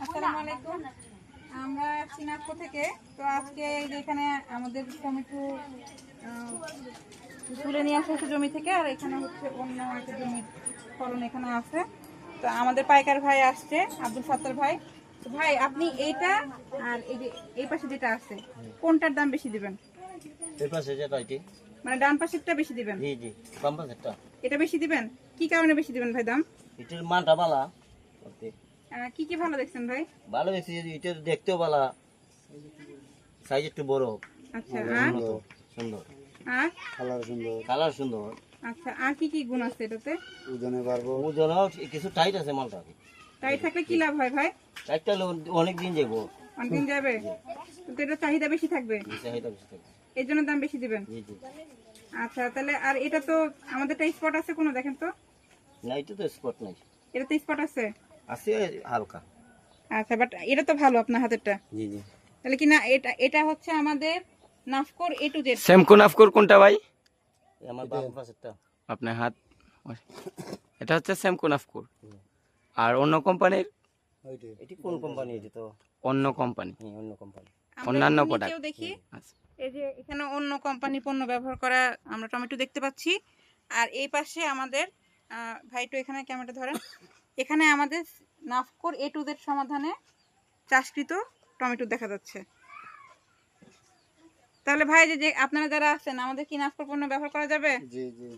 আসসালামু আলাইকুম। আমরা সিনাজপুর থেকে। তো আজকে এই যে এখানে আমাদের টমেটো তুলে নিয়ে আসা হচ্ছে জমি থেকে, আর এখানে হচ্ছে অন্য একটা জমির ফলন এখানে আছে। তো আমাদের পাইকার ভাই আসছে, আব্দুল সাত্তার ভাই। তো ভাই, আপনি এইটা আর এই যে এই পাশে যেটা আছে, কোনটার দাম বেশি দিবেন? এই পাশে যেটা এটি, মানে ডান পাশেরটা বেশি দিবেন? জি জি, বাম পাশেরটা। এটা বেশি দিবেন? কি কারণে বেশি দিবেন ভাই দাম? এটার মানটা বালা, কি কি ভালো দেখছেন ভাই? ভালো দেখছি। এটা দেখতেও বালা, সাইজ একটু বড়, আচ্ছা, উন্নত, সুন্দর, আর কালার সুন্দর। আচ্ছা, আর কি কি গুণ আছে এটাতে? ওজনও কিছু টাইট আছে মালটা। তাই থাকলে কি লাভ হয় ভাই? টাইটটা অনেক দিন যাবো, অনেকদিন যাবে, কিন্তু এটা চাহিদা বেশি থাকবে, চাহিদা বেশি থাকে। এই জন্য দাম বেশি দিবেন। জি জি। আচ্ছা, তাহলে আর এটা তো আমাদেরটা স্পট আছে কোনো, দেখেন তো। না, এটা তো স্পট নাই, এটা তো স্পট আছে। আছে হালকা। আচ্ছা, বাট এটা তো ভালো আপনার হাতেরটা। জি জি। তাহলে কি না, এটা এটা হচ্ছে আমাদের নাফকোর A to Z। সেমকো নাফকোর কোনটা ভাই? আমার বাম পাশেরটা। আপনার হাত, এটা হচ্ছে সেমকো নাফকোর। আর অন্য কোম্পানির? এটি কোন কোম্পানি? এটি তো অন্য কোম্পানি, অন্য কোম্পানি। অন্যান্য আমরা প্রোডাক্ট নিচেও দেখি, আচ্ছা। এই যে এখানে অন্য কোম্পানি পণ্য ব্যবহার করা আমরা টমেটো দেখতে পাচ্ছি। আর এই পাশে আমাদের ভাই, তো এখানে ক্যামেরাটা ধরেন, এখানে আমাদের নাফকোর A to Z সমাধানে চাষকৃত টমেটো দেখা যাচ্ছে। তাহলে ভাই, যে আপনারা যারা আছেন, আমাদের কি নাফকোর পণ্য ব্যবহার করা যাবে? জি জি।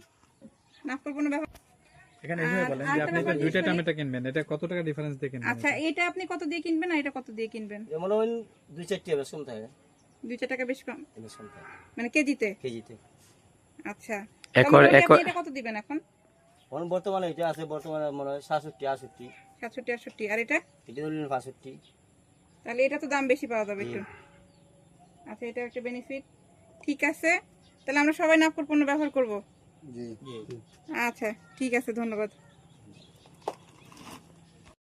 নাফকোর পণ্য ব্যবহার। এখানে এভাবে বলেন যে আপনি যে দুইটা টমেটো কিনবেন, এটা কত টাকা ডিফারেন্স দিয়ে কিনবেন? আচ্ছা, এটা আপনি কত দিয়ে কিনবেন আর এটা কত দিয়ে কিনবেন? যেমন ওই 2-4 বেশ কম থাকে, 2-4 টাকা বেশি কম, বেশ কম থাকে মানে কেজিতে? কেজিতে। আচ্ছা, একর তাহলে একর আপনি এটা কত দিবেন এখন? এখন বর্তমানে এটা আছে, বর্তমানে মনে হয় 67-68। 67-68। আর এটা? এটা ধরলেন 65। তাহলে এটা তো দাম বেশি পাওয়া যাবে একটু। আচ্ছা, এটা একটা বেনিফিট। ঠিক আছে, তাহলে আমরা সবাই নাফকোর পণ্য ব্যবহার করব। জি জি। আচ্ছা, ঠিক আছে, ধন্যবাদ।